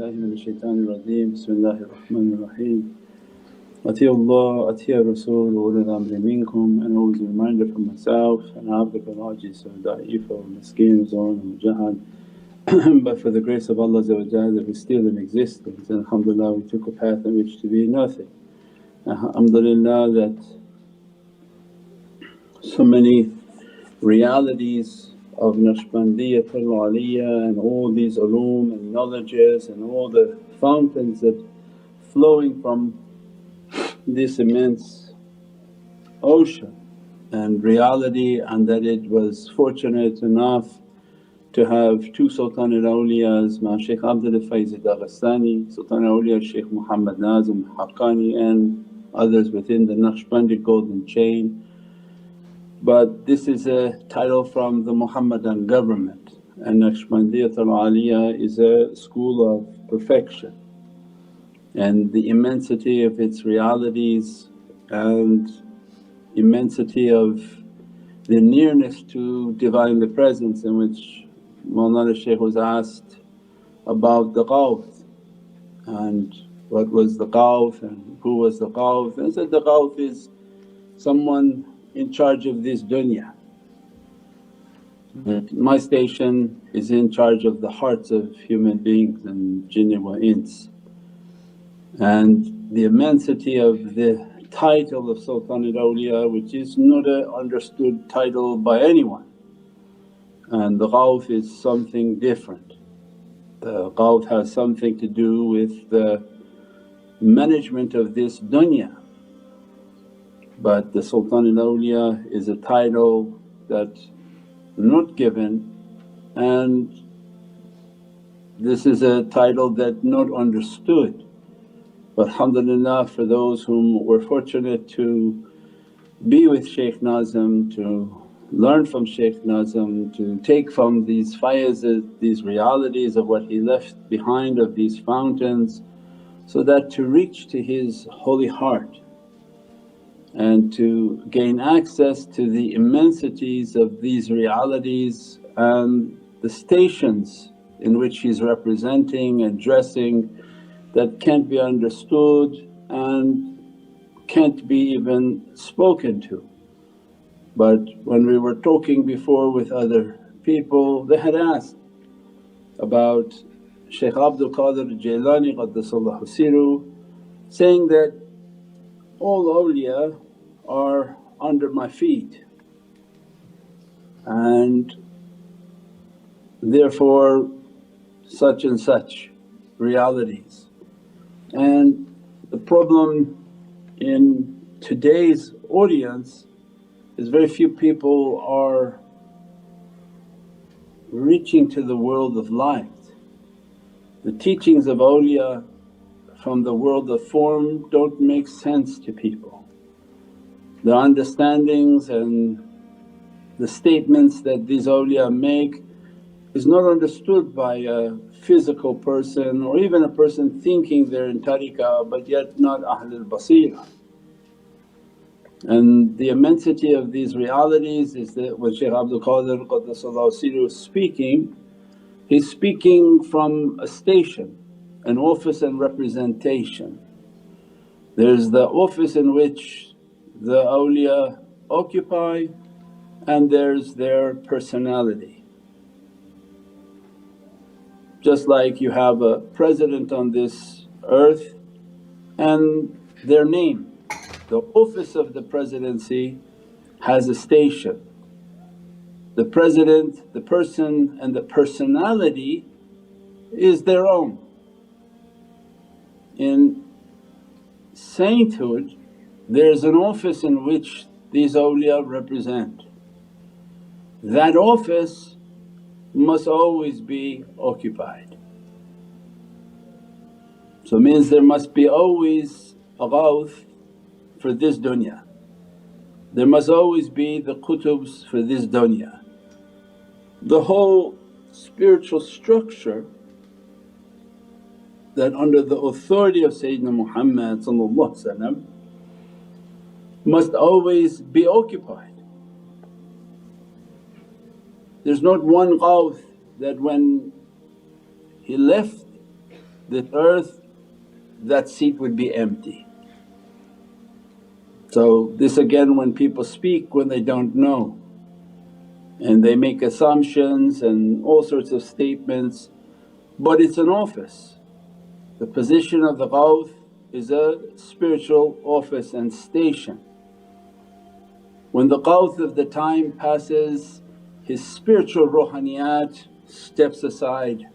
billahi minash shaitanir rajeem. Bismillahir Rahmanir Rahim. Atiullah, Atiya Rasul, ulul amri minkum. And always a reminder for myself and abduk al-ajiz wa da'if wa miskeen zalim wa jahal. But for the grace of Allah that we're still in existence, and alhamdulillah we took a path in which to be nothing. Alhamdulillah that so many realities of Naqshbandiyyat al-Aliyah and all these ulum and knowledges and all the fountains that flowing from this immense ocean and reality, and that it was fortunate enough to have two Sultan al-Awliyas, Mawlana Shaykh Abdul Faiz Daghestani, Sultan al-Awliya Shaykh Muhammad Nazim Haqqani, and others within the Naqshbandi golden chain. But this is a title from the Muhammadan government, and Naqshbandiyyat al-Aliyah is a school of perfection, and the immensity of its realities and immensity of the nearness to Divinely Presence, in which Mawlana Shaykh was asked about the Ghawth and what was the Ghawth and who was the Ghawth, and he said, the Ghawth is someone in charge of this dunya. My station is in charge of the hearts of human beings and jinn wa ins. And the immensity of the title of Sultan al-Awliya, which is not an understood title by anyone, and the Ghawth is something different. The Ghawth has something to do with the management of this dunya. But the Sultan al-Awliya is a title that's not given, and this is a title that's not understood. But alhamdulillah for those whom were fortunate to be with Shaykh Nazim, to learn from Shaykh Nazim, to take from these fayazes, these realities of what he left behind of these fountains, so that to reach to his holy heart and to gain access to the immensities of these realities and the stations in which he's representing and dressing, that can't be understood and can't be even spoken to. But when we were talking before with other people, they had asked about Shaykh Abdul Qadir Jailani Qaddasallahu Siru, saying that all awliya are under my feet, and therefore such and such realities. And the problem in today's audience is very few people are reaching to the world of light. The teachings of awliya from the world of form don't make sense to people. The understandings and the statements that these awliya make is not understood by a physical person or even a person thinking they're in tariqah but yet not Ahlul Basira. And the immensity of these realities is that when Shaykh Abdul Qadir Qaddasallahu Sirruhu is speaking, he's speaking from a station, an office and representation. There's the office in which the awliya occupy, and there's their personality. Just like you have a president on this earth and their name, the office of the presidency has a station. The president, the person and the personality is their own. In sainthood there's an office in which these awliya represent. That office must always be occupied. So it means there must be always a ghawth for this dunya. There must always be the qutubs for this dunya. The whole spiritual structure that under the authority of Sayyidina Muhammad must always be occupied. There's not one ghawth that when he left this earth, that seat would be empty. So this again, when people speak when they don't know and they make assumptions and all sorts of statements, but it's an office. The position of the Ghawth is a spiritual office and station. When the Ghawth of the time passes, his spiritual ruhaniyat steps aside,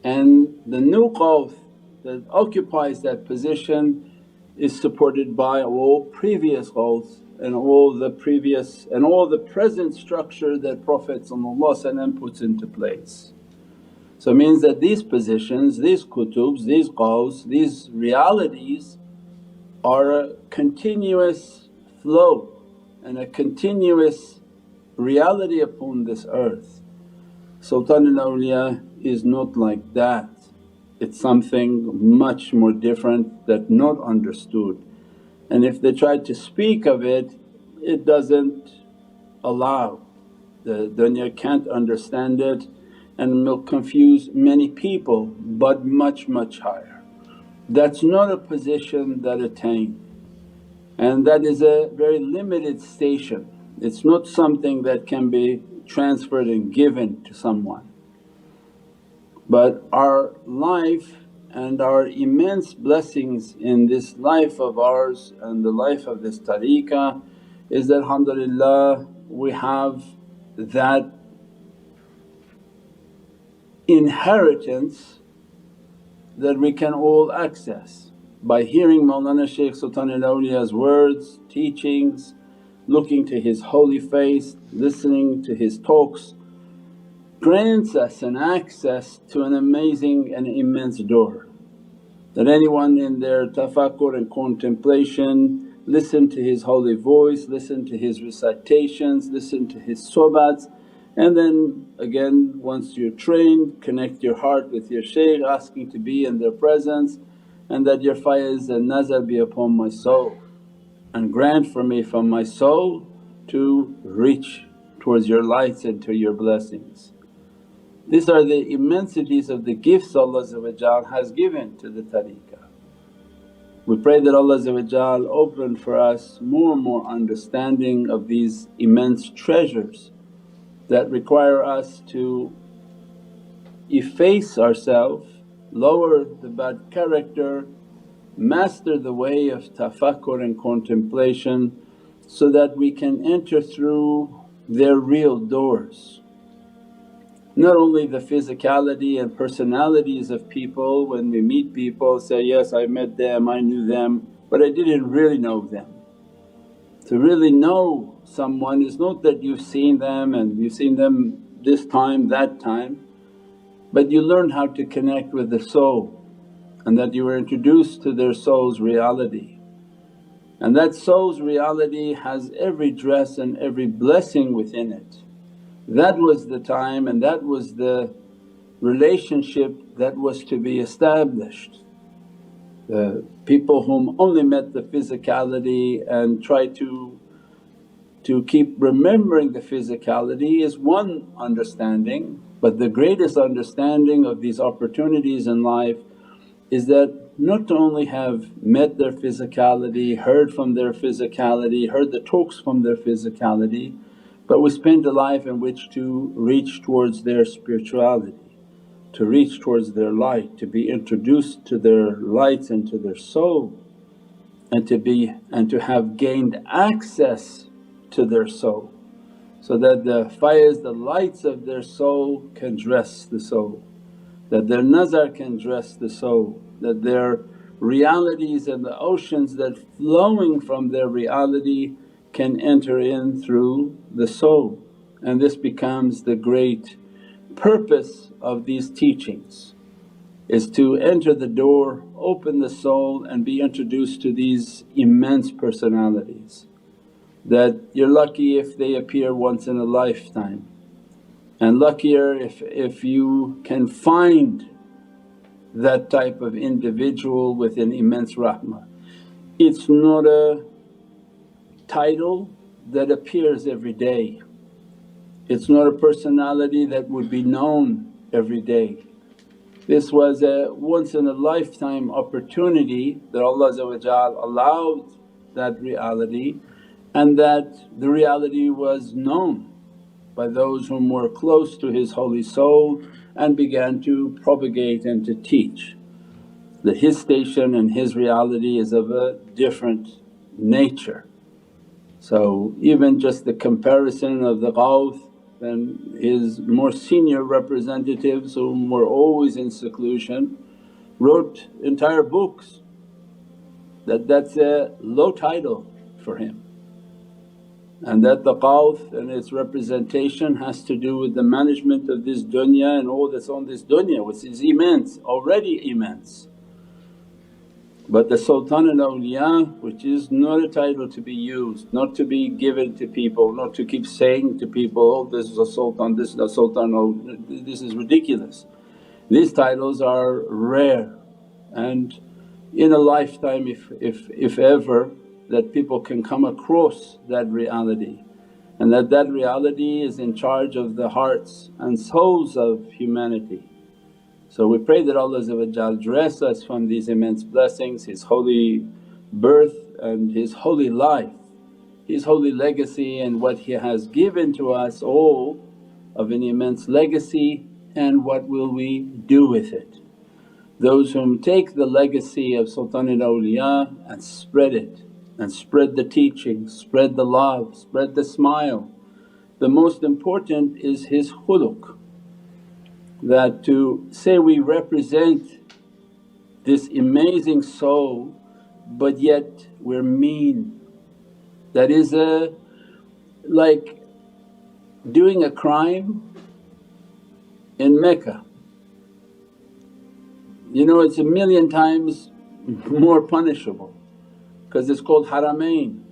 and the new Ghawth that occupies that position is supported by all previous Ghawths and all the previous and all the present structure that Prophet puts into place. So it means that these positions, these kutubs, these Ghawths, these realities are a continuous flow and a continuous reality upon this earth. Sultan al-Awliya is not like that, it's something much more different that not understood. And if they try to speak of it, it doesn't allow. The dunya can't understand it and will confuse many people, but much higher. That's not a position that attain, and that is a very limited station. It's not something that can be transferred and given to someone. But our life and our immense blessings in this life of ours and the life of this tariqah is that alhamdulillah we have that inheritance that we can all access by hearing Mawlana Shaykh Sultan al-Awliya's words, teachings, looking to his holy face, listening to his talks, grants us an access to an amazing and immense door. That anyone in their tafakkur and contemplation listen to his holy voice, listen to his recitations, listen to his sohbats, and then again once you're trained, connect your heart with your shaykh, asking to be in their presence, and that your faiz and nazar be upon my soul, and grant for me from my soul to reach towards your lights and to your blessings. These are the immensities of the gifts Allah has given to the tariqah. We pray that Allah open for us more and more understanding of these immense treasures that require us to efface ourselves, lower the bad character, master the way of tafakkur and contemplation so that we can enter through their real doors. Not only the physicality and personalities of people, when we meet people say, yes I met them, I knew them, but I didn't really know them. To really know someone is not that you've seen them and you've seen them this time, that time, but you learn how to connect with the soul, and that you were introduced to their soul's reality. And that soul's reality has every dress and every blessing within it. That was the time and that was the relationship that was to be established. The people whom only met the physicality and try to keep remembering the physicality is one understanding, but the greatest understanding of these opportunities in life is that not to only have met their physicality, heard from their physicality, heard the talks from their physicality, but we spend a life in which to reach towards their spirituality, to reach towards their light, to be introduced to their lights and to their soul, and to have gained access to their soul, so that the faiz, the lights of their soul can dress the soul, that their nazar can dress the soul, that their realities and the oceans that flowing from their reality can enter in through the soul. And this becomes the great purpose of these teachings, is to enter the door, open the soul and be introduced to these immense personalities that you're lucky if they appear once in a lifetime, and luckier if you can find that type of individual with an immense rahmah. It's not a title that appears every day, it's not a personality that would be known every day. This was a once in a lifetime opportunity that Allah allowed that reality, and that the reality was known by those whom were close to his holy soul and began to propagate and to teach that his station and his reality is of a different nature. So even just the comparison of the Ghawth and his more senior representatives whom were always in seclusion wrote entire books, that's a low title for him. And that the Ghawth and its representation has to do with the management of this dunya and all that's on this dunya, which is immense, already immense. But the Sultan al-Awliya, which is not a title to be used, not to be given to people, not to keep saying to people, oh this is a sultan, this is a sultan, oh this is ridiculous. These titles are rare, and in a lifetime if ever that people can come across that reality, and that reality is in charge of the hearts and souls of humanity. So we pray that Allah dress us from these immense blessings, His holy birth and His holy life, His holy legacy, and what He has given to us all of an immense legacy, and what will we do with it. Those whom take the legacy of Sultan al-Awliya and spread it, and spread the teaching, spread the love, spread the smile. The most important is his khuluq, that to say we represent this amazing soul but yet we're mean. That is like doing a crime in Mecca. It's a million times more punishable because it's called Haramain.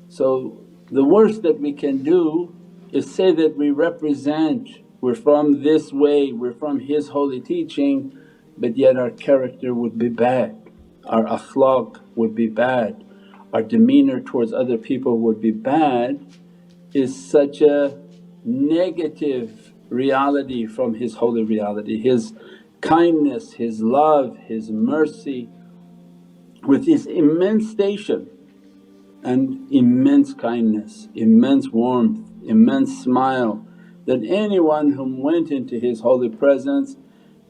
So the worst that we can do is say that we represent, we're from this way, we're from his holy teaching, but yet our character would be bad, our akhlaq would be bad, our demeanour towards other people would be bad, is such a negative reality from his holy reality. His kindness, his love, his mercy, with his immense station and immense kindness, immense warmth, immense smile, that anyone whom went into his holy presence,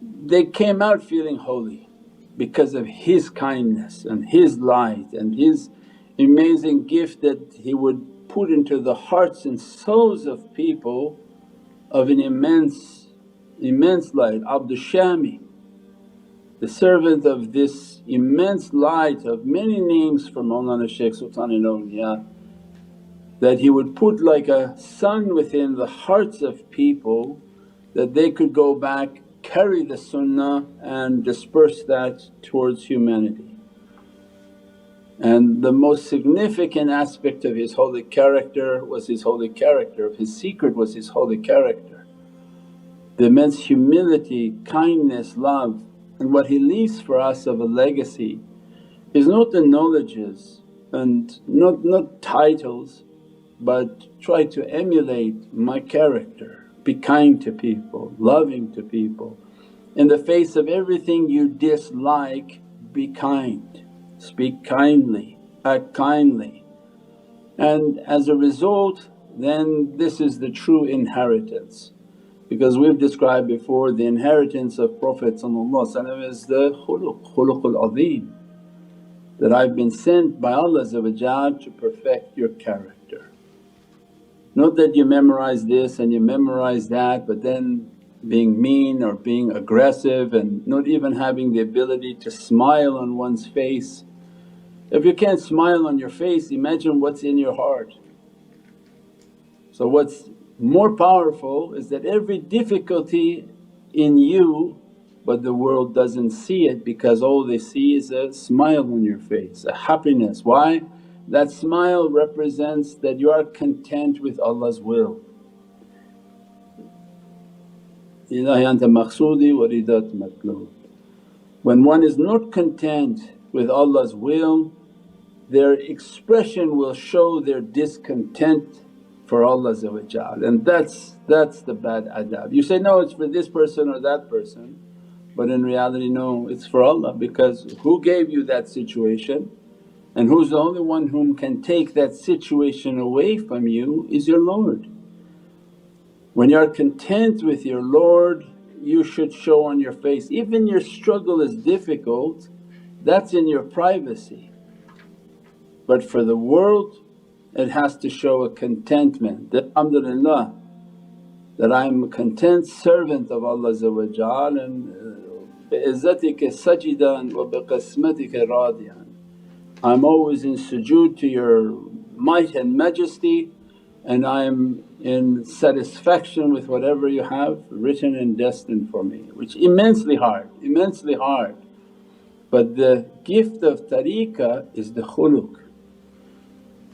they came out feeling holy because of his kindness and his light and his amazing gift that he would put into the hearts and souls of people of an immense light. Abdul Shami, the servant of this immense light of many names from Mawlana Shaykh Sultan al-Awliya, that he would put like a sun within the hearts of people that they could go back, carry the sunnah and disperse that towards humanity. And the most significant aspect of his holy character was his holy character, of his secret was his holy character. The immense humility, kindness, love, and what he leaves for us of a legacy is not the knowledges and not titles, but try to emulate my character, be kind to people, loving to people. In the face of everything you dislike, be kind, speak kindly, act kindly. And as a result then this is the true inheritance. Because we've described before the inheritance of Prophet is the khuluqul azim, that I've been sent by Allah to perfect your character. Not that you memorize this and you memorize that, but then being mean or being aggressive and not even having the ability to smile on one's face. If you can't smile on your face, imagine what's in your heart. So what's more powerful is that every difficulty in you, but the world doesn't see it because all they see is a smile on your face, a happiness. Why? That smile represents that you are content with Allah's will. Ilahi anta maqsoodi wa ridat matloob. When one is not content with Allah's will, their expression will show their discontent for Allah, and that's the bad adab. You say, no it's for this person or that person, But in reality no, it's for Allah, because who gave you that situation and who's the only one whom can take that situation away from you is your Lord. When you're content with your Lord, you should show on your face, even your struggle is difficult, that's in your privacy. But for the world it has to show a contentment that, alhamdulillah, that I'm a content servant of Allah and bi'izzatika sajidan wa biqismatika radiyan. I'm always in sujood to your might and majesty, and I am in satisfaction with whatever you have written and destined for me, which immensely hard, immensely hard. But the gift of tariqah is the khuluq.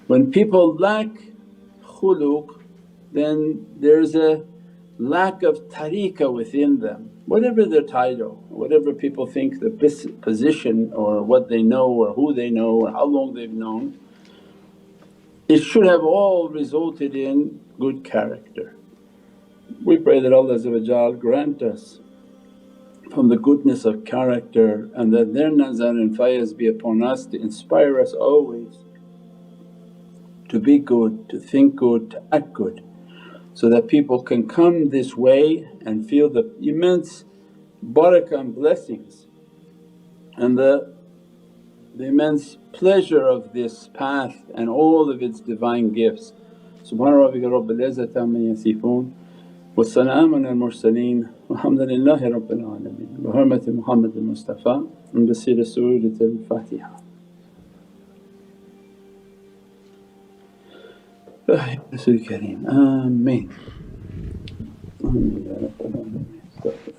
When people lack khuluq, then there's a lack of tariqah within them. Whatever their title, whatever people think the position or what they know or who they know or how long they've known, it should have all resulted in good character. We pray that Allah grant us from the goodness of character, and that their nazar and fayaz be upon us to inspire us always to be good, to think good, to act good, so that people can come this way and feel the immense barakah and blessings and the immense pleasure of this path and all of its divine gifts. Subhana rabbika rabbil izzati amma yasifoon wa salaamun al mursaleen walhamdulillahi rabbil alameen bi hurmati Muhammad al-Mustafa and bi siri Surat al-Fatiha. Rasul Kareem, Ameen. Alhamdulillah rabbil alameen.